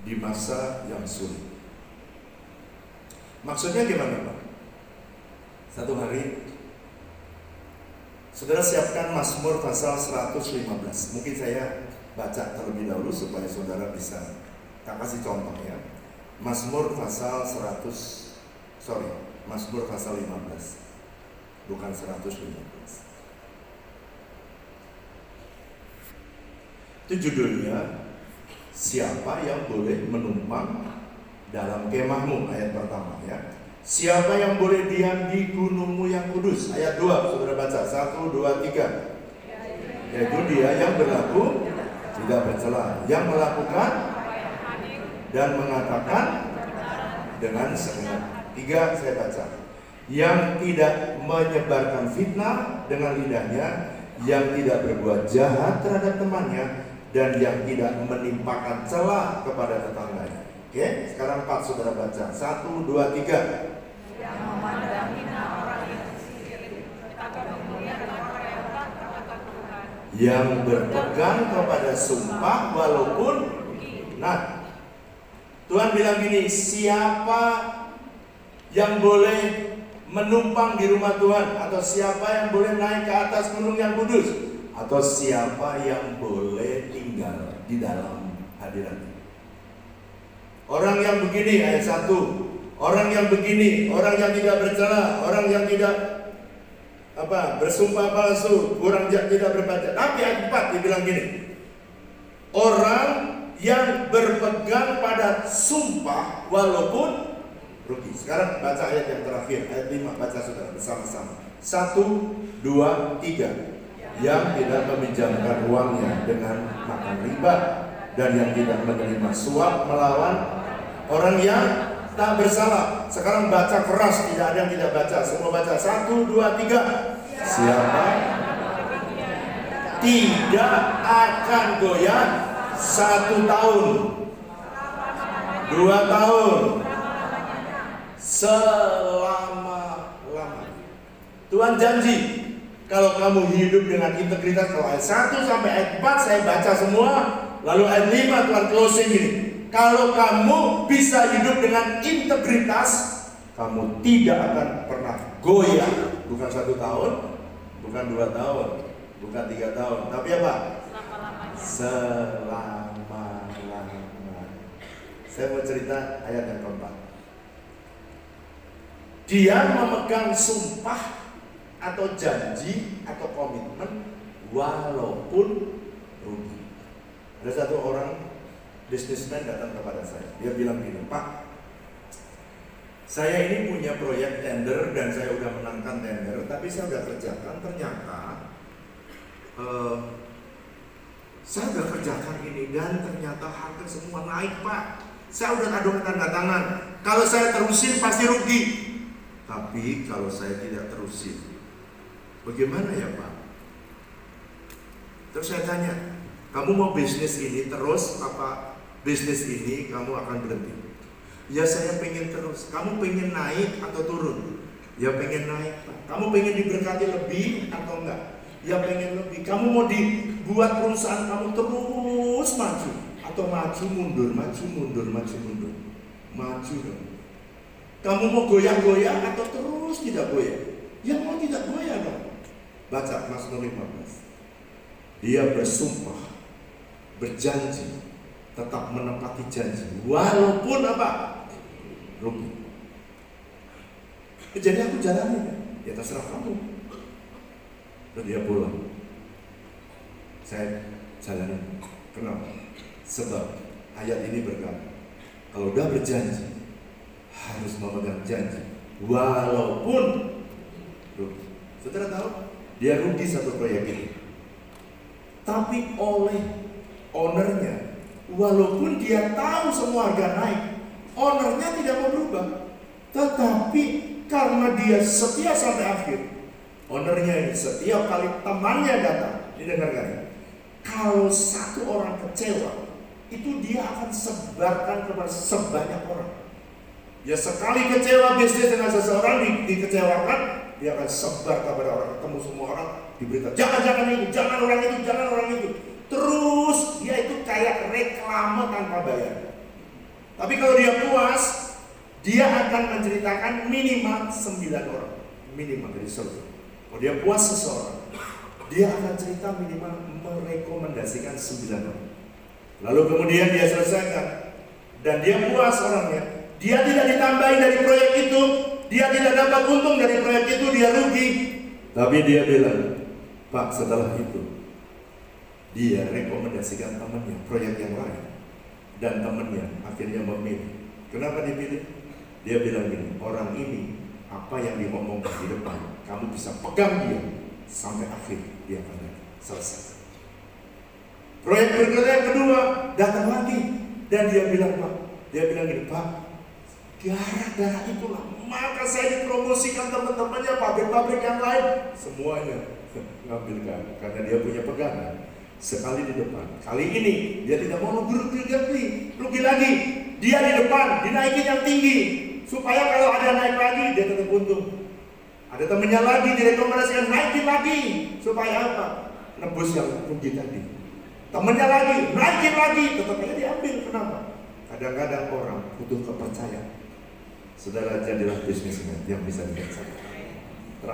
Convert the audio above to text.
di masa yang sulit. Maksudnya gimana, Pak? Satu hari saudara siapkan Mazmur pasal 115. Mungkin saya baca terlebih dahulu supaya saudara bisa, tak kasih contoh ya. Mazmur pasal Mazmur pasal 15, bukan 115. Itu judulnya, siapa yang boleh menumpang dalam kemahmu, ayat pertama ya. Siapa yang boleh diam di gunungmu yang kudus, ayat 2, saudara baca, 1, 2, 3. Yaitu dia yang berlaku tidak bercela, yang melakukan dan mengatakan dengan segenap. 3 saya baca, yang tidak menyebarkan fitnah dengan lidahnya, yang tidak berbuat jahat terhadap temannya, dan yang tidak menimpakan celah kepada tetangganya. Oke, sekarang 4 saudara baca, 1, 2, 3. Yang memandang hina orang yang sendiri, tetapi memuliakan orang yang tak terhadap Tuhan. Yang berpegang kepada sumpah walaupun. Nah, Tuhan bilang gini, siapa yang boleh menumpang di rumah Tuhan, atau siapa yang boleh naik ke atas gunung yang kudus, atau siapa yang boleh tinggal di dalam hadirat. Orang yang begini, ayat 1, orang yang begini, orang yang tidak bercela, orang yang tidak bersumpah palsu, orang yang tidak berbaca. Tapi ayat 4 dibilang gini, orang yang berpegang pada sumpah walaupun rugi. Sekarang baca ayat yang terakhir, ayat 5, baca saudara bersama-sama. 1, 2, 3. Yang tidak meminjamkan uangnya dengan makan riba, dan yang tidak menerima suap melawan orang yang tak bersalah. Sekarang baca keras, tidak ada yang tidak baca, semua baca. 1, 2, 3. Siapa tidak akan goyah 1 tahun, 2 tahun, selama-lamanya. Tuhan janji, kalau kamu hidup dengan integritas. Kalau ayat 1 sampai ayat 4 saya baca semua, lalu ayat 5 Tuhan closing gini. Kalau kamu bisa hidup dengan integritas, kamu tidak akan pernah goyah. Bukan 1 tahun, bukan 2 tahun, bukan 3 tahun, tapi apa? Selama-lamanya. Saya mau cerita ayat yang keempat. Dia memegang sumpah atau janji atau komitmen walaupun rugi. Ada satu orang bisnismen datang kepada saya. Dia bilang gini, Pak, saya ini punya proyek tender dan saya udah menangkan tender, tapi saya udah kerjakan, ternyata saya udah kerjakan ini dan ternyata harga semua naik, Pak. Saya udah ada tanda tangan. Kalau saya terusin pasti rugi. Tapi kalau saya tidak terusin, bagaimana ya, Pak? Terus saya tanya, kamu mau bisnis ini terus apa bisnis ini kamu akan berhenti? Ya saya pengen terus. Kamu pengen naik atau turun? Ya pengen naik, Pak. Kamu pengen diberkati lebih atau enggak? Ya pengen lebih. Kamu mau dibuat perusahaan kamu terus maju atau maju mundur, maju mundur, maju mundur, maju dong. Kamu mau goyah-goyah atau terus tidak goyah? Ya mau tidak goyah dong. Baca Mazmur 15. Dia bersumpah, berjanji, tetap menepati janji walaupun apa? Rugi. Jadi aku jalani, ya terserah kamu. Dan dia pulang. Saya jalani. Kenapa? Sebab ayat ini berkata, kalau udah berjanji harus memegang janji walaupun rugi. Saudara tahu, dia rugi satu proyek ini, tapi oleh ownernya, walaupun dia tahu semua harga naik, ownernya tidak mau berubah. Tetapi karena dia setia sampai akhir, ownernya ini setiap kali temannya datang, didengarkan ya, kalau satu orang kecewa, itu dia akan sebarkan kepada sebanyak orang. Ya sekali kecewa bisnis dengan seseorang dikecewakan, dia akan sebar kepada orang, ketemu semua orang, diberitahu jangan itu, jangan orang itu, jangan orang itu. Terus dia itu kayak reklame tanpa bayar. Tapi kalau dia puas, dia akan menceritakan minimal 9 orang. Minimal dari surga. Kalau dia puas seseorang, dia akan cerita minimal merekomendasikan 9 orang. Lalu kemudian dia selesaikan. Dan dia puas orangnya. Dia tidak ditambahin dari proyek itu. Dia tidak dapat untung dari proyek itu, dia rugi. Tapi dia bilang, Pak, setelah itu dia rekomendasikan temannya proyek yang lain. Dan temannya akhirnya memilih. Kenapa dipilih? Dia bilang gini, orang ini apa yang diomongkan di depan, kamu bisa pegang dia sampai akhir, dia akan selesai. Proyek berikutnya yang kedua datang lagi dan dia bilang, Pak, dia bilang gini, Pak, gara-gara itulah maka saya dipromosikan teman-temannya, pabrik-pabrik yang lain semuanya ngambilkan karena dia punya pegangan. Sekali di depan, kali ini dia tidak mau rugi lagi. Dia di depan, dinaikin yang tinggi supaya kalau ada naik lagi dia tetap untung. Ada temennya lagi direkomendasikan naikin lagi supaya apa? Nebus yang rugi tadi. Temennya lagi naikin lagi, tetap aja diambil. Kenapa? Kadang-kadang orang butuh kepercayaan. Saudara, jadilah bisnismen yang bisa dipercaya.